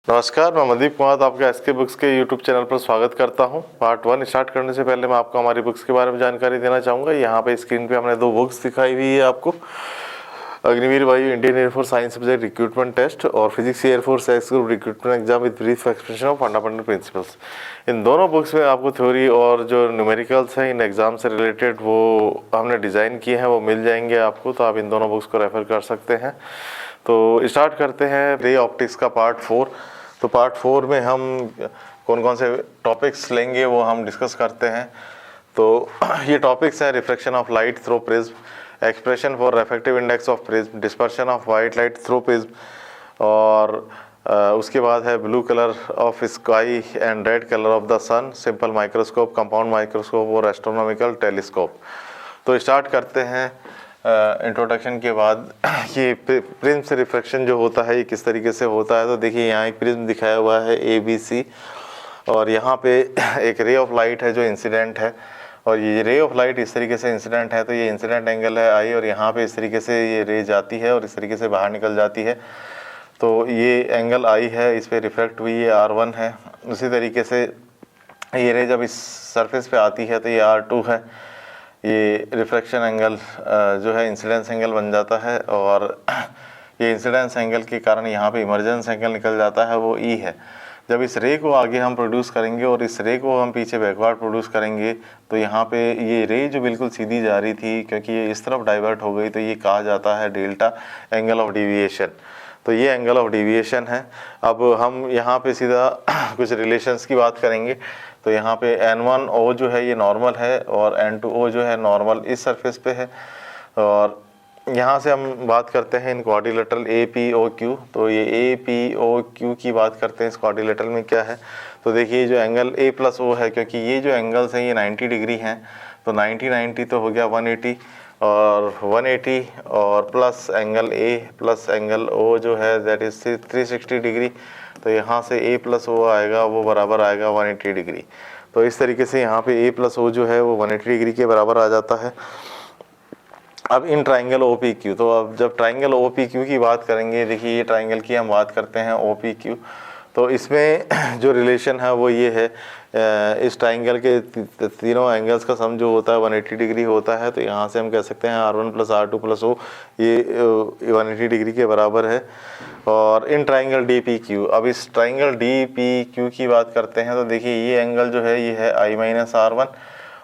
नमस्कार, मैं मनदीप कुमार आपका एसके बुक्स के यूट्यूब चैनल पर स्वागत करता हूं। पार्ट 1 स्टार्ट करने से पहले मैं आपको हमारी बुक्स के बारे में जानकारी देना चाहूँगा। यहाँ पे स्क्रीन पे हमने 2 बुक्स दिखाई हुई है आपको, Agniveer Vayu Indian air force science subject recruitment test और physics air force X group recruitment exam with brief explanation of fundamental principles. इन दोनों बुक्स में आपको थ्योरी और जो न्यूमेरिकल्स हैं इन एग्जाम से रिलेटेड वो हमने डिज़ाइन किए हैं, वो मिल जाएंगे आपको, तो आप इन दोनों बुक्स को रेफ़र कर सकते हैं। तो स्टार्ट करते हैं रे ऑप्टिक्स का पार्ट 4। तो पार्ट 4 में हम कौन कौन से टॉपिक्स लेंगे वो हम डिस्कस करते हैं। तो ये टॉपिक्स हैं reflection of light through prism, expression for refractive index of prism, dispersion of white light through prism, और उसके बाद है blue colour of sky and red colour of the sun, simple microscope, compound microscope और astronomical telescope. तो start करते हैं introduction के बाद। ये प्रिज्म से रिफ्रैक्शन जो होता है ये किस तरीके से होता है। तो देखिए यहाँ एक प्रिज्म दिखाया हुआ है ABC, और यहाँ पे एक रे ऑफ लाइट है जो इंसिडेंट है, और ये रे ऑफ लाइट इस तरीके से इंसिडेंट है, तो ये इंसिडेंट एंगल है I, और यहाँ पे इस तरीके से ये रे जाती है और इस तरीके से बाहर निकल जाती है, तो ये एंगल I है, इस पर रिफ्लेक्ट हुई ये R1 है। उसी तरीके से ये रे जब इस सरफेस पे आती है तो ये R2 है, ये रिफ्रैक्शन एंगल जो है इंसिडेंस एंगल बन जाता है, और ये इंसिडेंस एंगल के कारण यहाँ पे इमर्जेंस एंगल निकल जाता है, वो E है। जब इस रे को आगे हम प्रोड्यूस करेंगे और इस रे को हम पीछे बैकवर्ड प्रोड्यूस करेंगे, तो यहाँ पे ये रे जो बिल्कुल सीधी जा रही थी, क्योंकि ये इस तरफ डाइवर्ट हो गई, तो ये कहा जाता है डेल्टा एंगल ऑफ डेविएशन। तो ये एंगल ऑफ डेविएशन है। अब हम यहाँ पे सीधा कुछ रिलेशंस की बात करेंगे। तो यहाँ पे N1O जो है ये नॉर्मल है, और N2O जो है नॉर्मल इस सरफेस पे है, और यहाँ से हम बात करते हैं इन क्वाड्रिलेटरल APOQ। तो ये APOQ की बात करते हैं, इस क्वाड्रिलेटरल में क्या है। तो देखिए जो एंगल A+O है, क्योंकि ये जो एंगल्स हैं ये 90 डिग्री हैं, तो 90 तो हो गया 180, और 180 और plus angle A plus angle O जो है दैट इज 360 डिग्री, तो यहाँ से A+O आएगा वो बराबर आएगा 180 डिग्री। तो इस तरीके से यहाँ पे A+O जो है वो 180 डिग्री के बराबर आ जाता है। अब इन ट्राइंगल OPQ, तो अब जब ट्राइंगल OPQ की बात करेंगे, देखिए ये ट्राइंगल की हम बात करते हैं OPQ, तो इसमें जो रिलेशन है वो ये है, इस ट्राइंगल के तीनों एंगल्स का सम जो होता है 180 डिग्री होता है, तो यहाँ से हम कह सकते हैं R1 + R2 + O ये 180 डिग्री के बराबर है। और इन ट्राइंगल DPQ, अब इस ट्राइंगल DPQ की बात करते हैं, तो देखिए ये एंगल जो है ये है I - R1,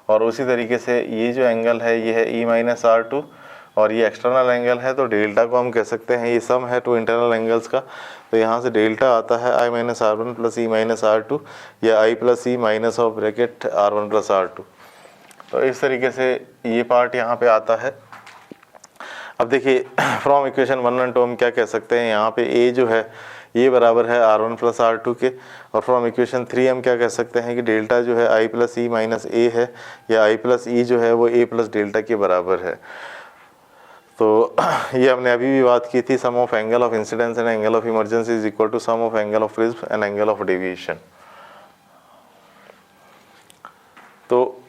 और उसी तरीके से ये जो एंगल है ये है E - R2, और ये एक्सटर्नल एंगल है, तो डेल्टा को हम कह सकते हैं ये सम है 2 इंटरनल एंगल्स का, तो यहाँ से डेल्टा आता है I - R1 + E - R2, या I + E minus of bracket R1 + R2। तो इस तरीके से ये पार्ट यहाँ पे आता है। अब देखिए फ्रॉम इक्वेशन 1 और 2 हम क्या कह सकते हैं, यहाँ पे A जो है ये बराबर है R1 + R2 के, और फ्रॉम इक्वेशन 3 हम क्या कह सकते हैं कि डेल्टा जो है I + E - A है, या I + E जो है वो A + डेल्टा के बराबर है। तो ये हमने अभी भी बात की थी, sum of angle of incidence and angle of emergence is equal to sum of angle of prism and angle of deviation. तो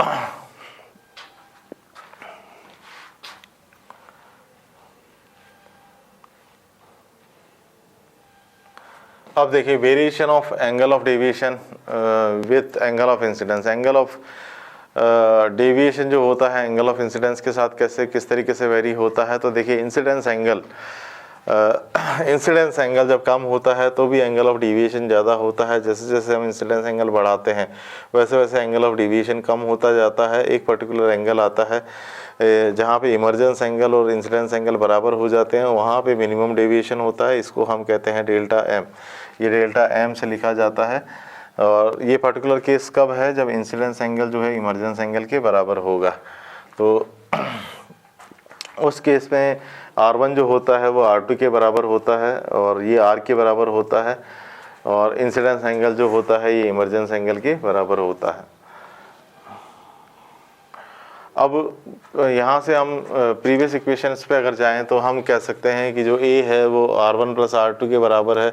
अब देखिए variation of angle of deviation with angle of incidence. Angle of deviation जो होता है angle of incidence के साथ कैसे किस तरीके से वेरी होता है। तो देखिए इंसिडेंस एंगल जब कम होता है तो भी एंगल ऑफ डेविएशन ज़्यादा होता है। जैसे जैसे हम इंसिडेंस एंगल बढ़ाते हैं वैसे वैसे एंगल ऑफ डेविएशन कम होता जाता है। एक पर्टिकुलर एंगल आता है जहाँ पे इमरजेंस एंगल और इंसिडेंस एंगल बराबर हो जाते हैं, वहाँ पे मिनिमम डेविएशन होता है, इसको हम कहते हैं डेल्टा M। ये डेल्टा M से लिखा जाता है, और ये पर्टिकुलर केस कब है, जब इंसिडेंस एंगल जो है इमरजेंस एंगल के बराबर होगा। तो उस केस में R1 जो होता है वो R2 के बराबर होता है, और ये R के बराबर होता है, और इंसिडेंस एंगल जो होता है ये इमरजेंस एंगल के बराबर होता है। अब यहाँ से हम प्रीवियस इक्वेशंस पे अगर जाएं तो हम कह सकते हैं कि जो A है वो R1 + R2 के बराबर है,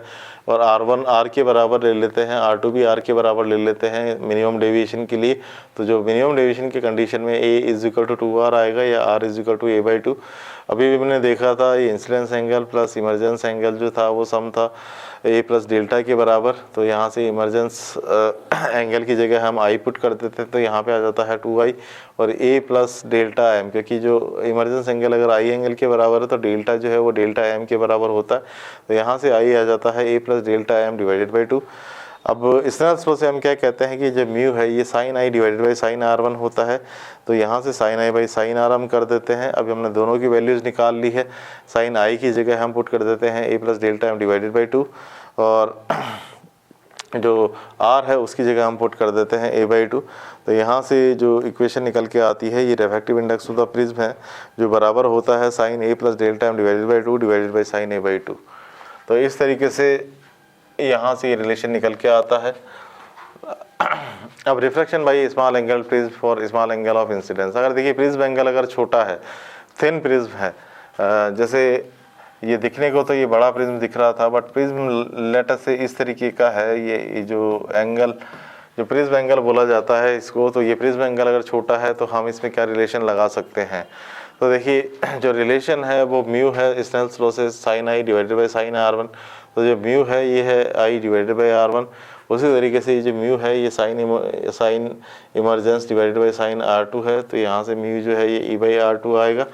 और R1 R के बराबर ले लेते हैं, R2 भी R के बराबर ले लेते हैं मिनिमम डेविएशन के लिए। तो जो मिनिमम डेविएशन की कंडीशन में A = 2R आएगा या R = A/2। अभी भी मैंने देखा था ये incidence angle plus emergence angle जो था वो सम था A प्लस डेल्टा के बराबर। तो यहाँ से इमरजेंस एंगल की जगह हम I पुट कर देते तो यहाँ पे आ जाता है 2I और A प्लस डेल्टा M, क्योंकि जो इमरजेंस एंगल अगर I एंगल के बराबर है तो डेल्टा जो है वो डेल्टा M के बराबर होता है। तो यहाँ से I आ जाता है A plus delta M divided by 2। अब स्नेल्स लॉ से हम क्या कहते हैं कि जब म्यू है ये sine I divided by sine R1 होता है। तो यहाँ से sine I by sine R हम कर देते हैं। अभी हमने दोनों की वैल्यूज़ निकाल ली है। साइन I की जगह हम पुट कर देते हैं A plus delta M divided by 2 और जो R है उसकी जगह हम पुट कर देते हैं A/2। तो यहाँ से जो इक्वेशन निकल के आती है ये refractive index of the prism है जो बराबर होता है sine A plus delta M divided by 2 divided by sine A/2। तो इस तरीके से यहाँ से ये रिलेशन निकल के आता है। अब refraction by small angle prism for small angle of incidence. अगर देखिए प्रिज्म एंगल अगर छोटा है, थिन प्रिज्म है, जैसे ये दिखने को तो ये बड़ा प्रिज्म दिख रहा था, बट प्रिज्म लेटर से इस तरीके का है, ये जो एंगल जो प्रिज्म एंगल बोला जाता है इसको, तो ये प्रिज्म एंगल अगर छोटा है तो हम इसमें क्या रिलेशन लगा सकते हैं। तो देखिए जो रिलेशन है वो म्यू है स्नेल्स लॉ से sine I divided by sine R1। तो जो म्यू है ये है I डिवाइडेड बाई R1। उसी तरीके से ये जो म्यू है ये sine emergence divided by sine R2 है। तो यहाँ से म्यू जो है ये E/R2 आएगा।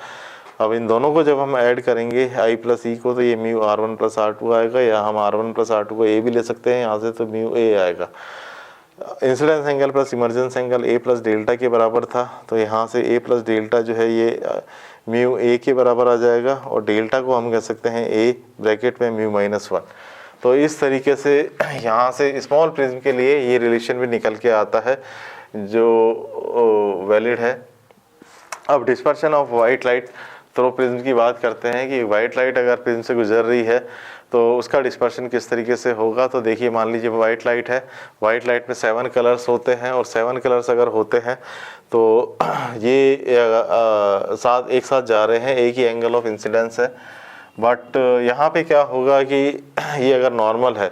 अब इन दोनों को जब हम ऐड करेंगे I प्लस E को तो ये म्यू R1 प्लस R2 आएगा, या हम R1 प्लस R2 को A भी ले सकते हैं यहाँ से, तो म्यू A आएगा। Incidence angle plus emergence angle A plus delta के बराबर था। तो यहाँ से A प्लस डेल्टा जो है ये म्यू A के बराबर आ जाएगा और डेल्टा को हम कह सकते हैं A ब्रैकेट में म्यू-1। तो इस तरीके से यहाँ से स्मॉल प्रिज्म के लिए ये रिलेशन भी निकल के आता है जो वैलिड है। अब dispersion of white light through prism की बात करते हैं कि वाइट लाइट अगर प्रिज्म से गुजर रही है तो उसका डिस्पर्शन किस तरीके से होगा। तो देखिए मान लीजिए वाइट लाइट है, वाइट लाइट में 7 कलर्स होते हैं और 7 कलर्स अगर होते हैं तो ये एक साथ जा रहे हैं, एक ही एंगल ऑफ इंसिडेंस है। बट यहाँ पे क्या होगा कि ये अगर नॉर्मल है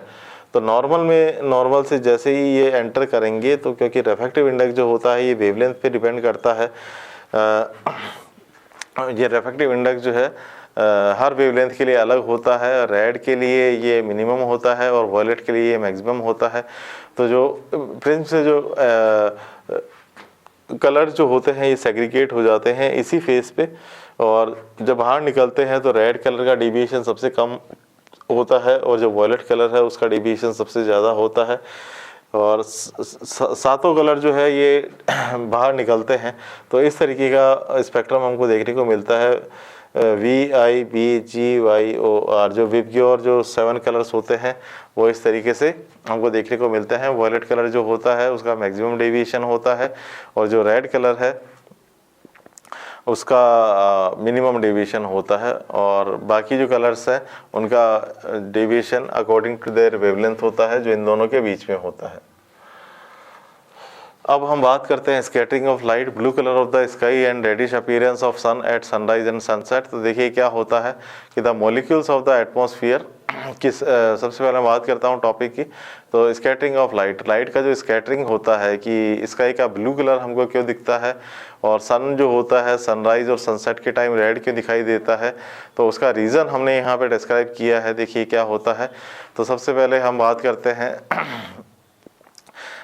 तो नॉर्मल से जैसे ही ये एंटर करेंगे तो क्योंकि रिफ्रैक्टिव इंडेक्स जो होता है ये वेवलेंथ पे डिपेंड करता है। ये रिफ्रैक्टिव इंडेक्स जो है हर वेवलेंथ के लिए अलग होता है। रेड के लिए ये मिनिमम होता है और वॉयलेट के लिए ये मैक्सिमम होता है। तो जो प्रिज्म से जो कलर जो होते हैं ये सेग्रीगेट हो जाते हैं इसी फेस पे, और जब बाहर निकलते हैं तो रेड कलर का डेविएशन सबसे कम होता है और जो वॉयलेट कलर है उसका डेविएशन सबसे ज़्यादा होता है। और सातों कलर जो है ये बाहर निकलते हैं। तो इस तरीके का स्पेक्ट्रम हमको देखने को मिलता है VIBGYOR। जो विबग्योर जो 7 कलर्स होते हैं वो इस तरीके से हमको देखने को मिलते हैं। वॉयलेट कलर जो होता है उसका मैक्सिमम डेविएशन होता है और जो रेड कलर है उसका मिनिमम डेविएशन होता है, और बाकी जो कलर्स हैं उनका deviation according to their wavelength होता है जो इन दोनों के बीच में होता है। अब हम बात करते हैं scattering of light, blue colour of the sky and reddish appearance of sun at sunrise and sunset. तो देखिए क्या होता है कि the molecules of the atmosphere सबसे पहले मैं बात करता हूँ टॉपिक की। तो स्कैटरिंग ऑफ लाइट, लाइट का जो स्कैटरिंग होता है कि स्काई का ब्लू कलर हमको क्यों दिखता है और सन जो होता है सनराइज और सनसेट के टाइम रेड क्यों दिखाई देता है, तो उसका रीज़न हमने यहाँ पे डिस्क्राइब किया है। देखिए क्या होता है। तो सबसे पहले हम बात करते हैं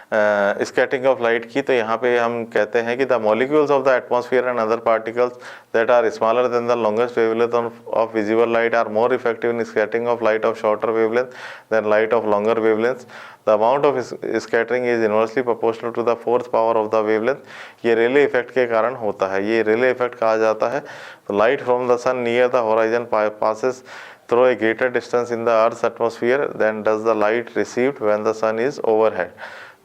स्कैटरिंग ऑफ लाइट की। तो यहाँ पे हम कहते हैं कि the molecules of the atmosphere and other particles that are smaller than the longest wavelength of visible light are more effective in scattering of light of shorter wavelength than light of longer wavelength. The amount of scattering is inversely proportional to the 4th power of the wavelength. ये Rayleigh effect के कारण होता है, ये Rayleigh effect कहा जाता है। तो light from the sun near the horizon passes through a greater distance in the Earth's atmosphere than does the light received when the sun is overhead.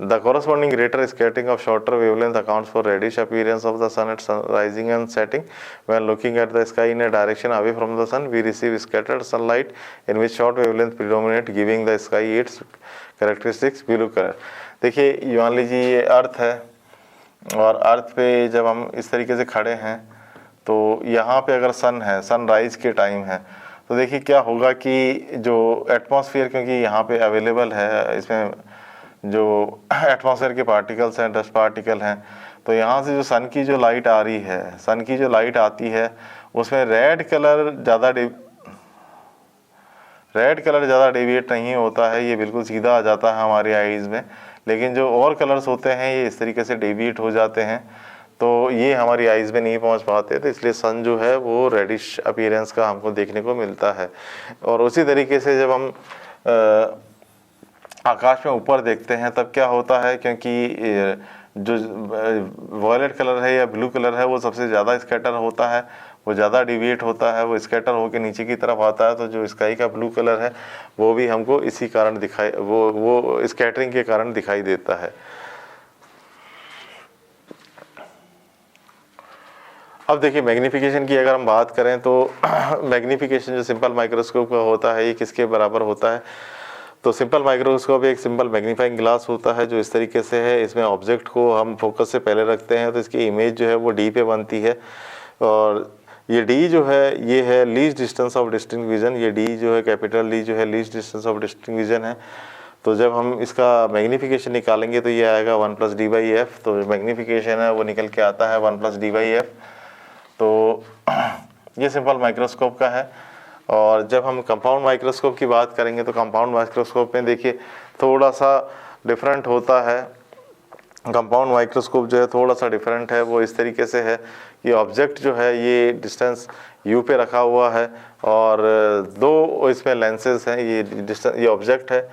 The corresponding greater scattering of shorter wavelength accounts for reddish appearance of the sun at rising and setting. When looking at the sky in a direction away from the sun, we receive scattered sunlight in which short wavelength predominate, giving the sky its characteristics blue color. देखिए मान लीजिए ये अर्थ है और अर्थ पे जब हम इस तरीके से खड़े हैं तो यहाँ पे अगर सन है, सनराइज के टाइम है, तो तो देखिए क्या होगा कि जो एटमॉस्फेयर, क्योंकि यहाँ पे अवेलेबल है, इसमें जो एटमॉस्फेयर के पार्टिकल्स हैं, डस्ट पार्टिकल हैं, तो यहाँ से जो सन की जो लाइट आ रही है, सन की जो लाइट आती है उसमें रेड कलर ज़्यादा डेविएट नहीं होता है, ये बिल्कुल सीधा आ जाता है हमारी आईज़ में। लेकिन जो और कलर्स होते हैं ये इस तरीके से डेविएट हो जाते हैं, तो ये हमारी आईज़ में नहीं पहुंच पाते, तो इसलिए सन जो है वो रेडिश अपीयरेंस का हमको देखने को मिलता है। और उसी तरीके से जब हम आकाश में ऊपर देखते हैं तब क्या होता है, क्योंकि जो वॉयलेट कलर है या ब्लू कलर है वो सबसे ज़्यादा स्कैटर होता है, वो ज़्यादा डिविएट होता है, वो स्कैटर होकर नीचे की तरफ आता है, तो जो स्काई का ब्लू कलर है वो भी हमको इसी कारण दिखाई, वो स्कैटरिंग के कारण दिखाई देता है। अब देखिए मैग्नीफिकेशन की अगर हम बात करें तो मैग्नीफिकेशन जो सिंपल माइक्रोस्कोप का होता है ये किसके बराबर होता है, तो सिंपल माइक्रोस्कोप एक सिंपल मैग्नीफाइंग ग्लास होता है जो इस तरीके से है, इसमें ऑब्जेक्ट को हम फोकस से पहले रखते हैं तो इसकी इमेज जो है वो डी पे बनती है, और ये डी जो है ये है least distance of distinct vision, ये डी जो है कैपिटल डी जो है least distance of distinct vision है। तो जब हम इसका मैग्नीफिकेशन निकालेंगे तो ये आएगा 1 + d/f, तो मैग्नीफिकेशन है वो निकल के आता है 1 + d/f। तो ये सिंपल माइक्रोस्कोप का है। और जब हम कंपाउंड माइक्रोस्कोप की बात करेंगे तो कंपाउंड माइक्रोस्कोप में देखिए थोड़ा सा डिफरेंट होता है। कंपाउंड माइक्रोस्कोप जो है थोड़ा सा डिफरेंट है, वो इस तरीके से है कि ऑब्जेक्ट जो है ये डिस्टेंस u पे रखा हुआ है और दो इसमें लेंसेज हैं, ये ऑब्जेक्ट है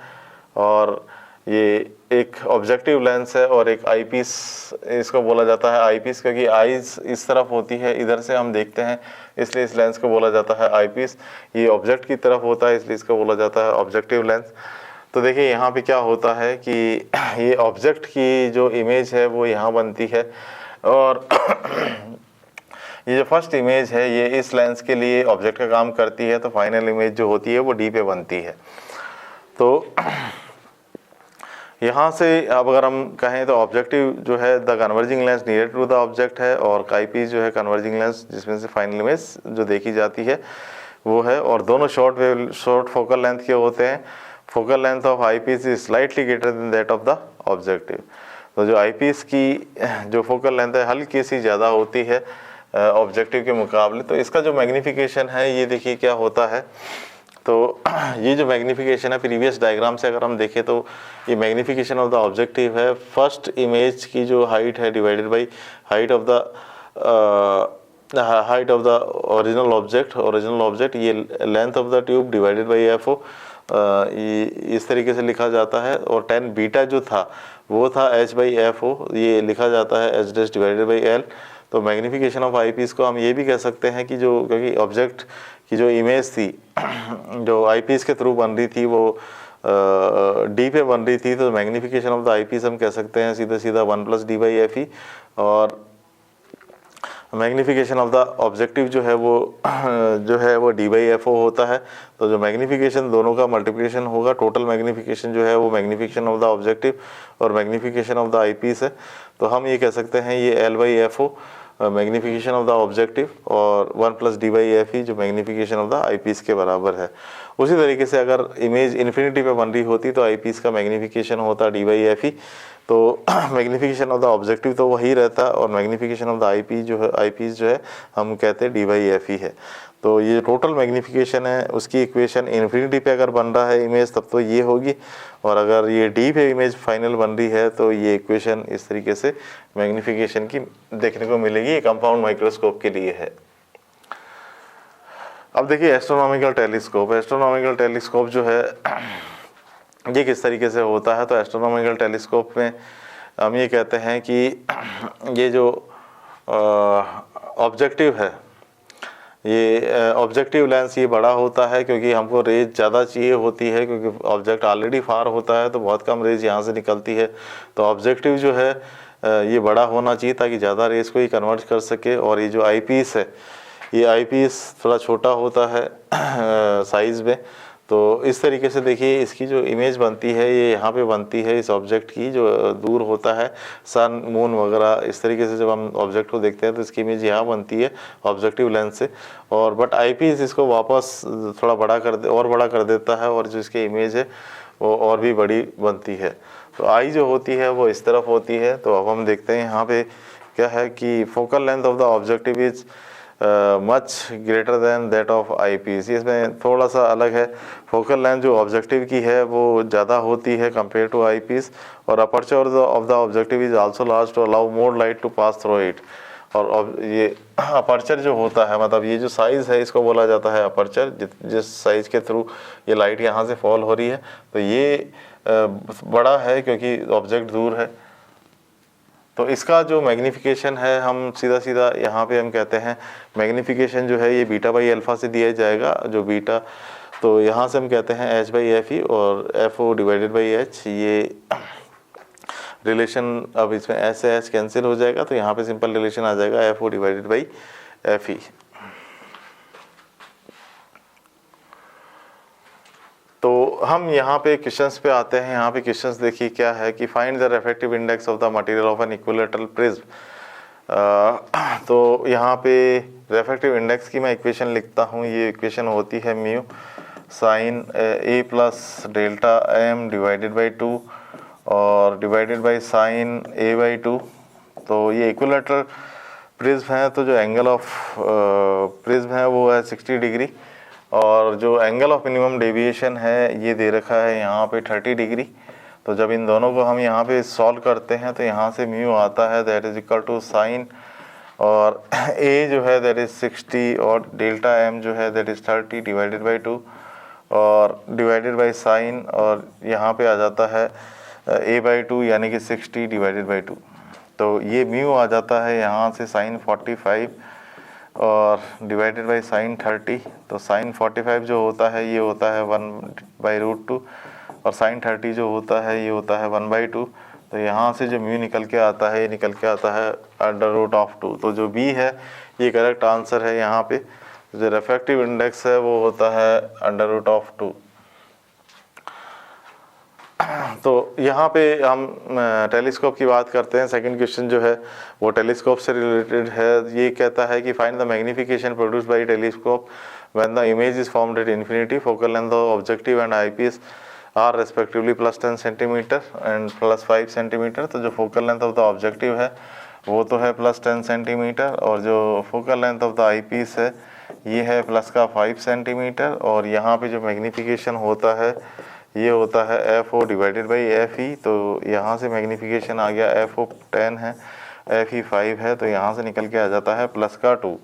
और ये एक ऑब्जेक्टिव लेंस है और एक आई पीस, इसको बोला जाता है आई पीस, क्योंकि आईज इस तरफ होती है, इधर से हम देखते हैं इसलिए इस लेंस को बोला जाता है आई पीस। ये ऑब्जेक्ट की तरफ होता है इसलिए इसको बोला जाता है ऑब्जेक्टिव लेंस। तो देखिए यहाँ पे क्या होता है कि ये ऑब्जेक्ट की जो इमेज है वो यहाँ बनती है और ये जो फर्स्ट इमेज है ये इस लेंस के लिए ऑब्जेक्ट का काम करती है, तो फाइनल इमेज जो होती है वो डी पे बनती है। तो यहाँ से अब अगर हम कहें तो ऑब्जेक्टिव जो है the converging lens near to the object है, और आई पीस जो है कन्वर्जिंग लेंस जिसमें से फाइनल इमेज जो देखी जाती है वो है, और दोनों शॉर्ट फोकल लेंथ के होते हैं। Focal length of eye piece is slightly greater than that of the objective. तो जो आई पीस की जो फोकल लेंथ है हल्की सी ज़्यादा होती है ऑब्जेक्टिव के मुकाबले। तो इसका जो मैग्नीफिकेशन है ये देखिए क्या होता है, तो ये जो मैग्नीफिकेशन है प्रीवियस डायग्राम से अगर हम देखें तो ये मैग्नीफिकेशन ऑफ द ऑब्जेक्टिव है, फर्स्ट इमेज की जो हाइट है divided by height of the original object, ये length of the tube divided by FO, ये इस तरीके से लिखा जाता है। और 10 बीटा जो था वो था h/fo, ये लिखा जाता है h' डिवाइडेड बाई l। तो मैग्नीफिकेशन ऑफ आई पीस को हम ये भी कह सकते हैं कि जो, क्योंकि ऑब्जेक्ट की जो इमेज थी जो आई पीस के थ्रू बन रही थी वो डी पे बन रही थी, तो magnification of the eye piece हम कह सकते हैं सीधा 1 + d/fe, और मैग्नीफिकेशन ऑफ द ऑब्जेक्टिव जो है वो d/fo होता है। तो जो मैग्नीफिकेशन दोनों का मल्टीप्लिकेशन होगा, टोटल मैग्नीफिकेशन जो है वो मैग्नीफिकेशन ऑफ द ऑब्जेक्टिव और magnification of the eye piece है। तो हम ये कह सकते हैं ये l/fo magnification of the objective और 1 + d/fe जो magnification of the eye piece के बराबर है। उसी तरीके से अगर इमेज इन्फिनिटी पे बन रही होती तो आई पीस का मैग्नीफिकेशन होता d/fe, तो मैग्नीफिकेशन ऑफ द ऑब्जेक्टिव तो वही रहता और magnification of the eye piece जो है हम कहते हैं d/fe है। तो ये टोटल मैग्नीफिकेशन है उसकी इक्वेशन इन्फिनिटी पे अगर बन रहा है इमेज तब तो ये होगी, और अगर ये डी पे इमेज फाइनल बन रही है तो ये इक्वेशन इस तरीके से मैग्नीफिकेशन की देखने को मिलेगी। ये कंपाउंड माइक्रोस्कोप के लिए है। अब देखिए एस्ट्रोनॉमिकल टेलीस्कोप जो है ये किस तरीके से होता है। तो एस्ट्रोनॉमिकल टेलीस्कोप में हम ये कहते हैं कि ये जो ऑब्जेक्टिव है, ये ऑब्जेक्टिव लेंस ये बड़ा होता है क्योंकि हमको रेज ज़्यादा चाहिए होती है, क्योंकि ऑब्जेक्ट ऑलरेडी फार होता है तो बहुत कम रेज यहाँ से निकलती है। तो ऑब्जेक्टिव जो है ये बड़ा होना चाहिए ताकि ज़्यादा रेज को ही कन्वर्ट कर सके। और ये जो आई पीस है, ये आई पीस थोड़ा छोटा होता है साइज़ में, तो इस तरीके से देखिए इसकी जो इमेज बनती है ये यहाँ पे बनती है इस ऑब्जेक्ट की, जो दूर होता है सन मून वगैरह, इस तरीके से जब हम ऑब्जेक्ट को देखते हैं तो इसकी इमेज यहाँ बनती है ऑब्जेक्टिव लेंस से। और बट आईपीस इसको वापस थोड़ा बड़ा कर देता है और जो इसकी इमेज है वो और भी बड़ी बनती है। तो आई जो होती है वो इस तरफ होती है। तो अब हम देखते हैं यहाँ पे क्या है कि focal length of the objective is much greater than that of eye piece. इसमें थोड़ा सा अलग है, फोकल लेंथ जो ऑब्जेक्टिव की है वो ज़्यादा होती है कंपेयर टू आई पीस, और aperture of the objective is also large to allow more light to pass through it. और ये अपर्चर जो होता है, मतलब ये जो साइज़ है इसको बोला जाता है अपर्चर, जिस साइज़ के थ्रू ये लाइट यहाँ से फॉल हो रही है। तो ये बड़ा है क्योंकि ऑब्जेक्ट दूर है। तो इसका जो मैग्नीफिकेशन है, हम सीधा यहाँ पे हम कहते हैं मैग्नीफिकेशन जो है ये बीटा बाई अल्फ़ा से दिया जाएगा, जो बीटा, तो यहाँ से हम कहते हैं एच बाई एफ ई और F O divided by H. ये रिलेशन अब इसमें एच से एच कैंसिल हो जाएगा, तो यहाँ पे सिंपल रिलेशन आ जाएगा F O divided by F E. तो हम यहाँ पे क्वेश्चंस पे आते हैं। यहाँ पे क्वेश्चंस देखिए क्या है कि find the refractive index of the material of an equilateral prism. तो यहाँ पे रिफ्रैक्टिव इंडेक्स की मैं इक्वेशन लिखता हूँ। ये इक्वेशन होती है mu sine A plus delta M divided by 2 और divided by sine A by 2। तो ये इक्विलैटरल प्रिज्म है, तो जो एंगल ऑफ प्रिज्म है वो है 60 डिग्री, और जो एंगल ऑफ मिनिमम डेविएशन है ये दे रखा है यहाँ पे 30 डिग्री। तो जब इन दोनों को हम यहाँ पे सॉल्व करते हैं तो यहाँ से म्यू आता है that is equal to sine, और ए जो है दैट इज 60 और डेल्टा एम जो है दैट इज 30 डिवाइडेड बाई 2 और डिवाइडेड बाई साइन, और यहाँ पे आ जाता है ए बाई 2 यानी कि 60 डिवाइडेड बाई 2। तो ये म्यू आ जाता है यहाँ से साइन 45 और डिवाइडेड बाई साइन 30। तो साइन 45 जो होता है ये होता है 1/√2 और साइन 30 जो होता है ये होता है 1/2। तो यहाँ से जो म्यू निकल के आता है ये निकल के आता है √2। तो जो बी है ये करेक्ट आंसर है। यहाँ पे जो रिफ्रैक्टिव इंडेक्स है वो होता है √2। तो यहाँ पे हम टेलीस्कोप की बात करते हैं। सेकंड क्वेश्चन जो है वो टेलीस्कोप से रिलेटेड है। ये कहता है कि find the magnification produced by telescope when the image is formed at infinity, focal length of objective and eyepiece are respectively +10 centimetre and +5 centimetre. तो जो focal length of the objective है वो तो है +10 सेंटीमीटर, और जो focal length of the eyepiece है ये है +5 सेंटीमीटर। और यहाँ पे जो मैग्नीफिकेशन होता है ये होता है F O divided by F E. तो यहाँ से मैग्नीफिकेशन आ गया एफ ओ 10 है, एफ ई 5 है, तो यहाँ से निकल के आ जाता है +2।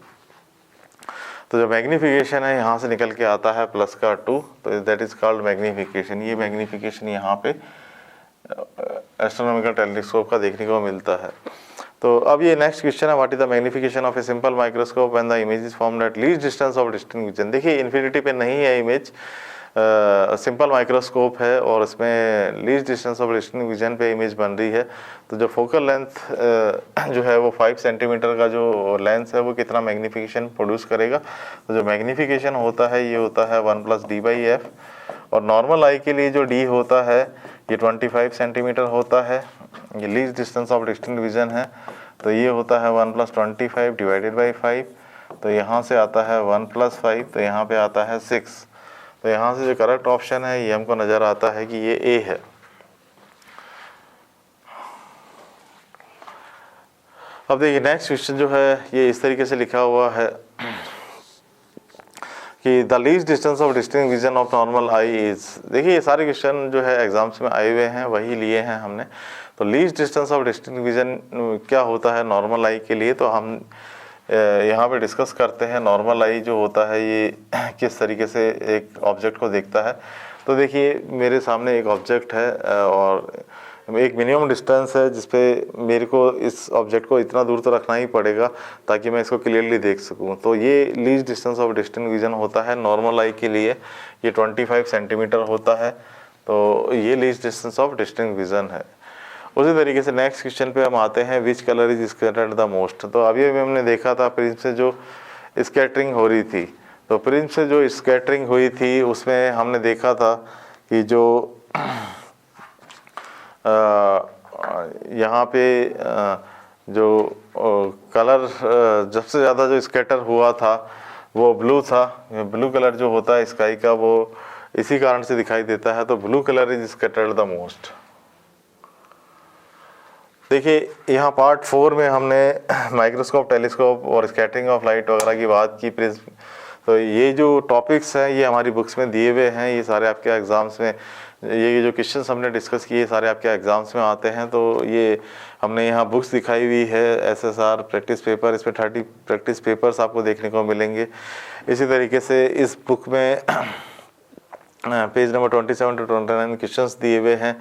तो जो मैग्नीफिकेशन है यहाँ से निकल के आता है +2, तो दैट इज कॉल्ड मैग्नीफिकेशन। ये मैग्नीफिकेशन यहाँ पे एस्ट्रोनॉमिकल टेलीस्कोप का देखने को मिलता है। तो अब ये नेक्स्ट क्वेश्चन है, what is the magnification of a simple microscope when the image is formed at least distance of distinct vision. देखिए इन्फिनिटी पे नहीं है इमेज, सिंपल माइक्रोस्कोप है और इसमें least distance of distinct vision पे इमेज बन रही है। तो जो फोकल लेंथ जो है वो 5 सेंटीमीटर का जो लेंस है वो कितना मैग्नीफिकेशन प्रोड्यूस करेगा। तो जो मैग्नीफिकेशन होता है ये होता है 1 + d/f, और नॉर्मल आई के लिए जो d होता है ये 25 सेंटीमीटर होता है। ये least distance of distinct vision है, तो ये होता है 1 + 25 डिवाइडेड बाई 5। तो यहाँ से आता है 1 + 5, तो यहाँ पे आता है 6। तो यहाँ से जो करेक्ट ऑप्शन है ये हमको नज़र आता है कि ये ए है। अब देखिए नेक्स्ट क्वेश्चन जो है ये इस तरीके से लिखा हुआ है कि the least distance of distinct vision of normal I is. देखिए ये सारे क्वेश्चन जो है एग्जाम्स में आए हुए हैं वही लिए हैं हमने। तो least distance of distinct vision क्या होता है नॉर्मल आई के लिए, तो हम यहाँ पे डिस्कस करते हैं। नॉर्मल आई जो होता है ये किस तरीके से एक ऑब्जेक्ट को देखता है। तो देखिए मेरे सामने एक ऑब्जेक्ट है और एक मिनिमम डिस्टेंस है जिस पे मेरे को इस ऑब्जेक्ट को इतना दूर तो रखना ही पड़ेगा ताकि मैं इसको क्लियरली देख सकूं। तो ये least distance of distinct vision होता है नॉर्मल आई के लिए, ये 25 सेंटीमीटर होता है। तो ये least distance of distinct vision है। उसी तरीके से नेक्स्ट क्वेश्चन पे हम आते हैं, which colour is scattered the most. तो अभी हमने देखा था प्रिज्म से जो स्कैटरिंग हो रही थी, तो प्रिज्म से जो स्कैटरिंग हुई थी उसमें हमने देखा था कि जो यहाँ पे जो कलर सबसे ज़्यादा जो स्कैटर हुआ था वो ब्लू था। ब्लू कलर जो होता है स्काई का वो इसी कारण से दिखाई देता है, तो blue colour is scattered the most. देखिए यहाँ पार्ट 4 में हमने माइक्रोस्कोप, टेलीस्कोप और स्कैटरिंग ऑफ लाइट वगैरह की बात की, प्रिज्म। तो ये जो टॉपिक्स हैं ये हमारी बुक्स में दिए हुए हैं, ये सारे आपके एग्ज़ाम्स में, ये जो क्वेश्चंस हमने डिस्कस किए सारे आपके एग्ज़ाम्स में आते हैं। तो ये हमने यहाँ बुक्स दिखाई हुई है, SSR प्रैक्टिस पेपर, इसमें 30 प्रैक्टिस पेपर्स आपको देखने को मिलेंगे। इसी तरीके से इस बुक में पेज नंबर 27 to 29 क्वेश्चंस दिए हुए हैं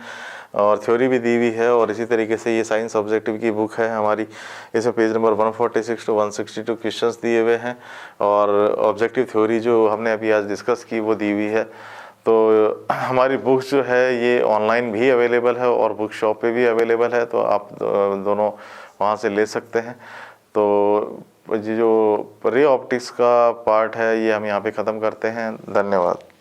और थ्योरी भी दी हुई है। और इसी तरीके से ये साइंस ऑब्जेक्टिव की बुक है हमारी, इसमें पेज नंबर 146 to 162 क्वेश्चंस दिए हुए हैं और ऑब्जेक्टिव थ्योरी जो हमने अभी आज डिस्कस की वो दी हुई है। तो हमारी बुक्स जो है ये ऑनलाइन भी अवेलेबल है और बुक शॉप पे भी अवेलेबल है, तो आप दोनों वहाँ से ले सकते हैं। तो ये जो रे ऑप्टिक्स का पार्ट है ये हम यहाँ पे ख़त्म करते हैं। धन्यवाद।